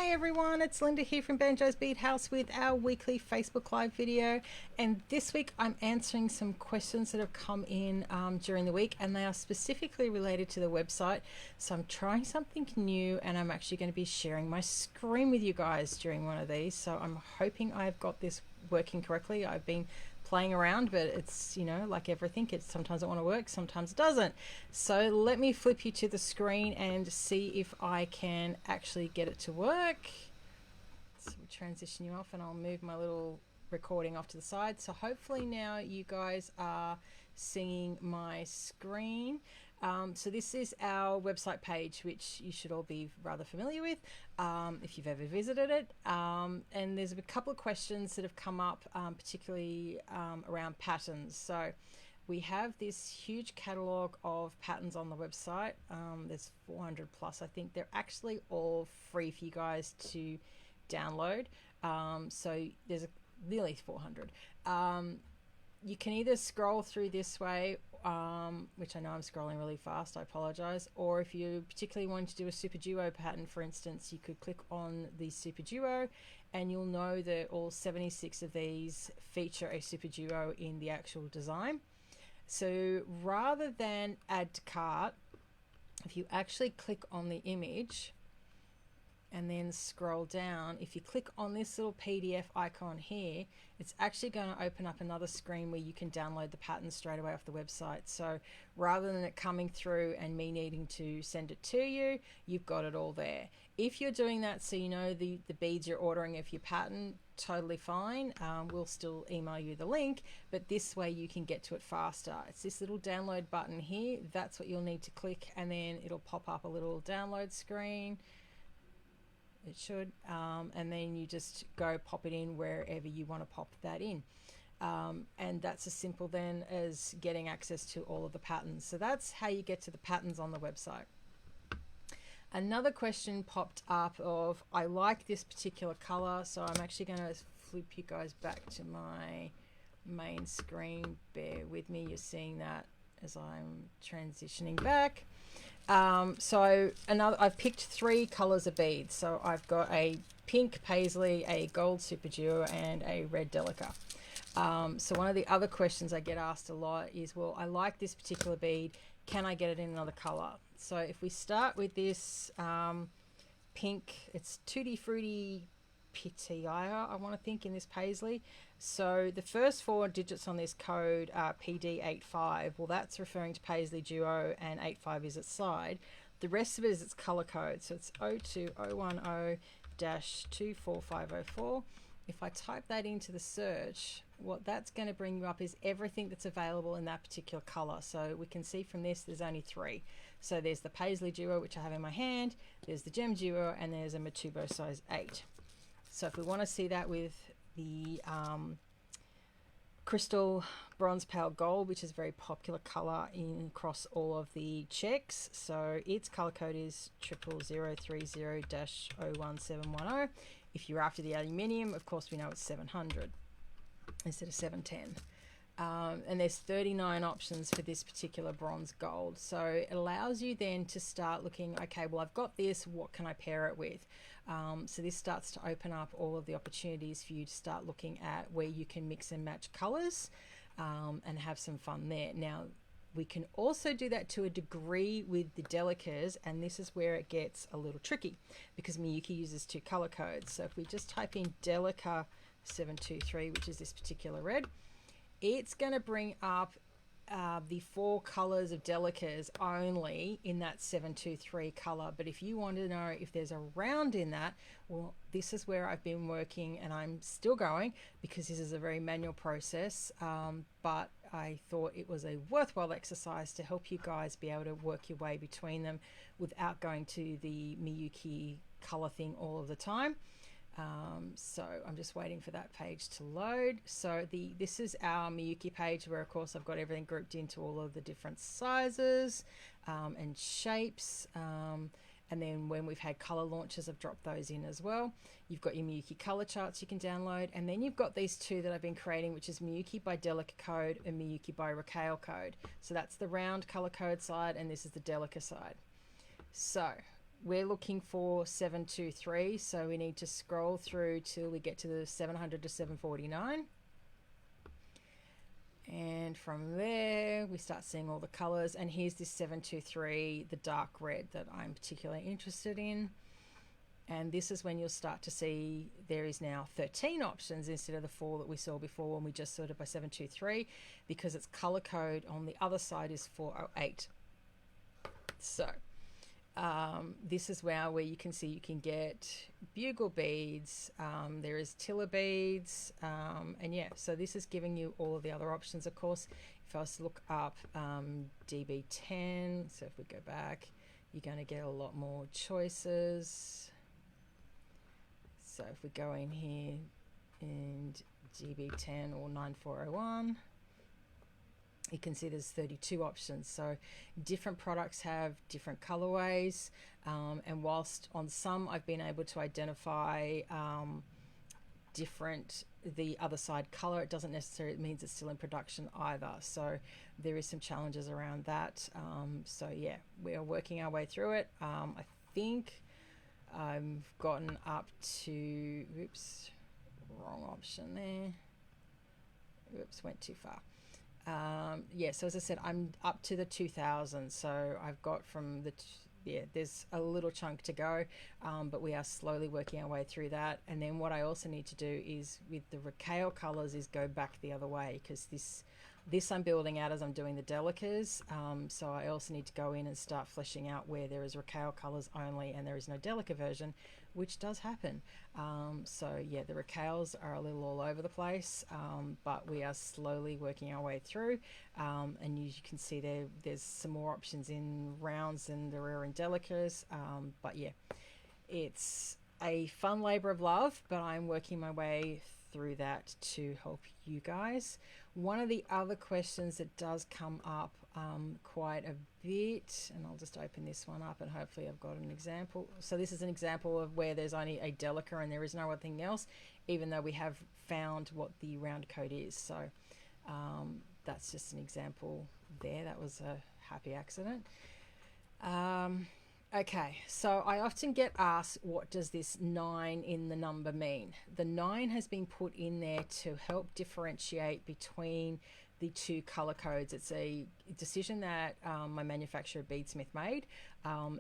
Hi everyone, it's Linda here from Banjo's Bead House with our weekly Facebook Live video, and this week I'm answering some questions that have come in during the week, and they are specifically related to the website. So I'm trying something new, and I'm actually going to be sharing my screen with you guys during one of these, so I'm hoping I've got this working correctly. I've been playing around, but it's, you know, like everything, it sometimes it want to work, sometimes it doesn't. So let me flip you to the screen and see if I can actually get it to work. So we'll transition you off and I'll move my little recording off to the side. So hopefully now you guys are seeing my screen. So this is our website page, which you should all be rather familiar with if you've ever visited it. And there's a couple of questions that have come up, particularly around patterns. So we have this huge catalogue of patterns on the website. There's 400 plus, I think. They're actually all free for you guys to download. So there's nearly 400. You can either scroll through this way, which I know I'm scrolling really fast, I apologize, or if you particularly want to do a super duo pattern, for instance, you could click on the super duo and you'll know that all 76 of these feature a super duo in the actual design. So rather than add to cart, if you actually click on the image and then scroll down, if you click on this little PDF icon here, it's actually going to open up another screen where you can download the pattern straight away off the website. So rather than it coming through and me needing to send it to you, you've got it all there. If you're doing that so you know the beads you're ordering of your pattern, totally fine. We'll still email you the link, but this way you can get to it faster. It's this little download button here. That's what you'll need to click, and then it'll pop up a little download screen. It should, and then you just go pop it in wherever you want to pop that in, and that's as simple then as getting access to all of the patterns. So that's how you get to the patterns on the website. Another question popped up of, I like this particular color, so I'm actually going to flip you guys back to my main screen. Bear with me, you're seeing that as I'm transitioning back. So I've picked 3 colors of beads. So I've got a pink paisley, a gold super duo, and a red Delica. So one of the other questions I get asked a lot is, well, I like this particular bead, can I get it in another color? So if we start with this pink, it's Tutti Frutti Pitaya, I want to think, in this paisley. So the first 4 digits on this code are PD85. Well, that's referring to paisley duo, and 85 is its side. The rest of it is its color code. So it's 02010-24504. If I type that into the search, what that's going to bring you up is everything that's available in that particular color. So we can see from this there's only 3. So there's the paisley duo, which I have in my hand, there's the gem duo, and there's a Matubo size 8. So if we want to see that with the crystal bronze pale gold, which is a very popular color in across all of the checks, so its color code is 00030-01710. If you're after the aluminium, of course we know it's 700 instead of 710. And there's 39 options for this particular bronze gold, so it allows you then to start looking, okay, well, I've got this, what can I pair it with? So this starts to open up all of the opportunities for you to start looking at where you can mix and match colors and have some fun there. Now we can also do that to a degree with the Delicas, and this is where it gets a little tricky because Miyuki uses 2 color codes. So if we just type in Delica 723, which is this particular red, it's going to bring up the 4 colors of Delicas only in that 723 color. But if you want to know if there's a round in that, well, this is where I've been working, and I'm still going because this is a very manual process, but I thought it was a worthwhile exercise to help you guys be able to work your way between them without going to the Miyuki color thing all of the time. So I'm just waiting for that page to load. So this is our Miyuki page, where of course I've got everything grouped into all of the different sizes and shapes, and then when we've had color launches, I've dropped those in as well. You've got your Miyuki color charts you can download, and then you've got these 2 that I've been creating, which is Miyuki by Delica code and Miyuki by Raquel code. So that's the round color code side, and this is the Delica side. So we're looking for 723, so we need to scroll through till we get to the 700 to 749. And from there we start seeing all the colors, and here's this 723, the dark red, that I'm particularly interested in. And this is when you'll start to see there is now 13 options instead of the 4 that we saw before when we just sorted by 723, because its color code on the other side is 408. So this is where you can see you can get bugle beads, there is tiller beads, and yeah, so this is giving you all of the other options. Of course, if I was to look up DB10, so if we go back, you're going to get a lot more choices. So if we go in here and DB10 or 9401, you can see there's 32 options. So different products have different colorways, and whilst on some I've been able to identify the other side color, it doesn't necessarily mean it's still in production either. So there is some challenges around that. So yeah, we are working our way through it. I think I've gotten up to, oops, wrong option there. Oops, went too far. Yeah, so as I said, I'm up to the 2000. So I've got from the, there's a little chunk to go, but we are slowly working our way through that. And then what I also need to do is with the Raquel colors is go back the other way, because this I'm building out as I'm doing the Delicas. So I also need to go in and start fleshing out where there is Raquel colors only and there is no Delica version, which does happen. So yeah, the Raquels are a little all over the place, but we are slowly working our way through. And you can see there's some more options in rounds than there are in Delicas. But yeah, it's a fun labor of love, but I'm working my way through that to help you guys. One of the other questions that does come up quite a bit, and I'll just open this one up and hopefully I've got an example. So this is an example of where there's only a Delica and there is no other thing else, even though we have found what the round code is. So that's just an example there. That was a happy accident. Okay, so I often get asked, what does this 9 in the number mean? The 9 has been put in there to help differentiate between the two color codes. It's a decision that my manufacturer Beadsmith made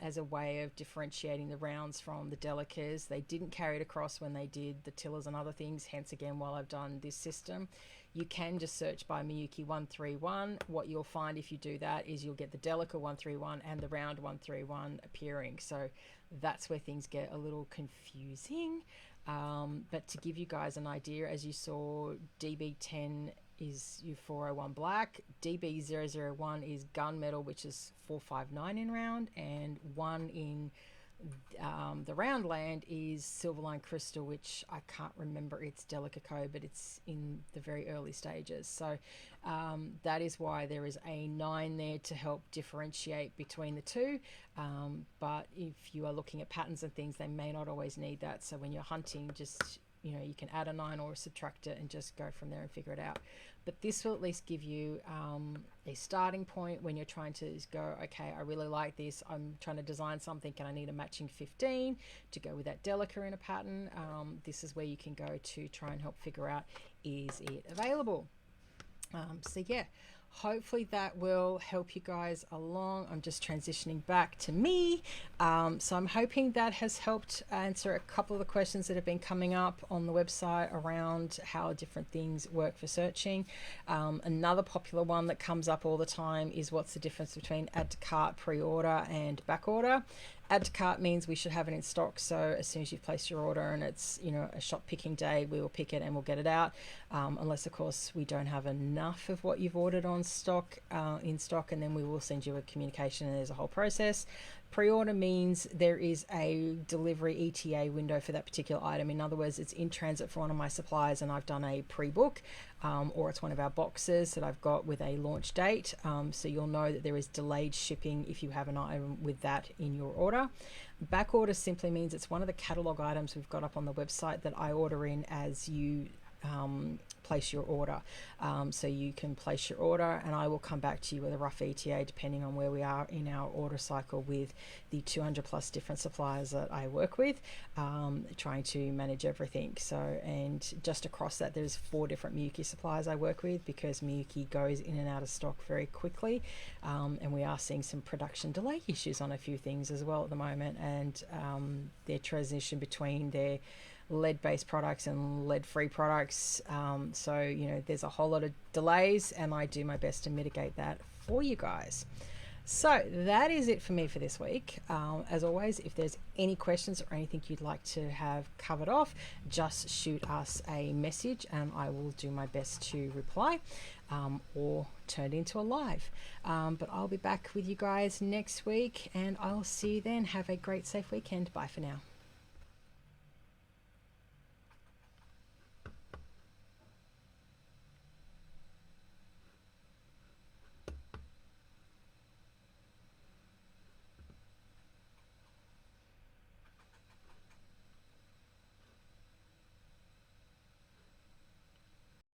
as a way of differentiating the rounds from the Delicas. They didn't carry it across when they did the tillers and other things, hence again while I've done this system. You can just search by Miyuki 131. What you'll find if you do that is you'll get the Delica 131 and the round 131 appearing. So that's where things get a little confusing. But to give you guys an idea, as you saw, DB10 is U401 black, DB001 is gunmetal, which is 459 in round, and 1 in the round land is Silverline Crystal, which I can't remember its Delica code, but it's in the very early stages. So that is why there is a 9 there to help differentiate between the two. But if you are looking at patterns and things, they may not always need that. So when you're hunting, just, you know, you can add a 9 or subtract it and just go from there and figure it out. But this will at least give you a starting point when you're trying to go, okay, I really like this, I'm trying to design something, and I need a matching 15 to go with that Delica in a pattern. This is where you can go to try and help figure out, is it available? So yeah, hopefully that will help you guys along. I'm just transitioning back to me. So I'm hoping that has helped answer a couple of the questions that have been coming up on the website around how different things work for searching. Another popular one that comes up all the time is what's the difference between add to cart, pre-order and back order. Add to cart means we should have it in stock, so as soon as you've placed your order and it's, you know, a shop picking day, we will pick it and we'll get it out, unless of course we don't have enough of what you've ordered on stock in stock, and then we will send you a communication and there's a whole process. Pre-order means there is a delivery ETA window for that particular item. In other words, it's in transit for one of my suppliers and I've done a pre-book, or it's one of our boxes that I've got with a launch date. So you'll know that there is delayed shipping if you have an item with that in your order. Back order simply means it's one of the catalog items we've got up on the website that I order in as you place your order. So you can place your order, and I will come back to you with a rough ETA depending on where we are in our order cycle with the 200 plus different suppliers that I work with, trying to manage everything. So, and just across that, there's 4 different Miyuki suppliers I work with, because Miyuki goes in and out of stock very quickly, and we are seeing some production delay issues on a few things as well at the moment, and their transition between their lead-based products and lead-free products. So, you know, there's a whole lot of delays, and I do my best to mitigate that for you guys. So that is it for me for this week. As always, if there's any questions or anything you'd like to have covered off, just shoot us a message and I will do my best to reply, or turn it into a live. But I'll be back with you guys next week, and I'll see you then. Have a great, safe weekend. Bye for now.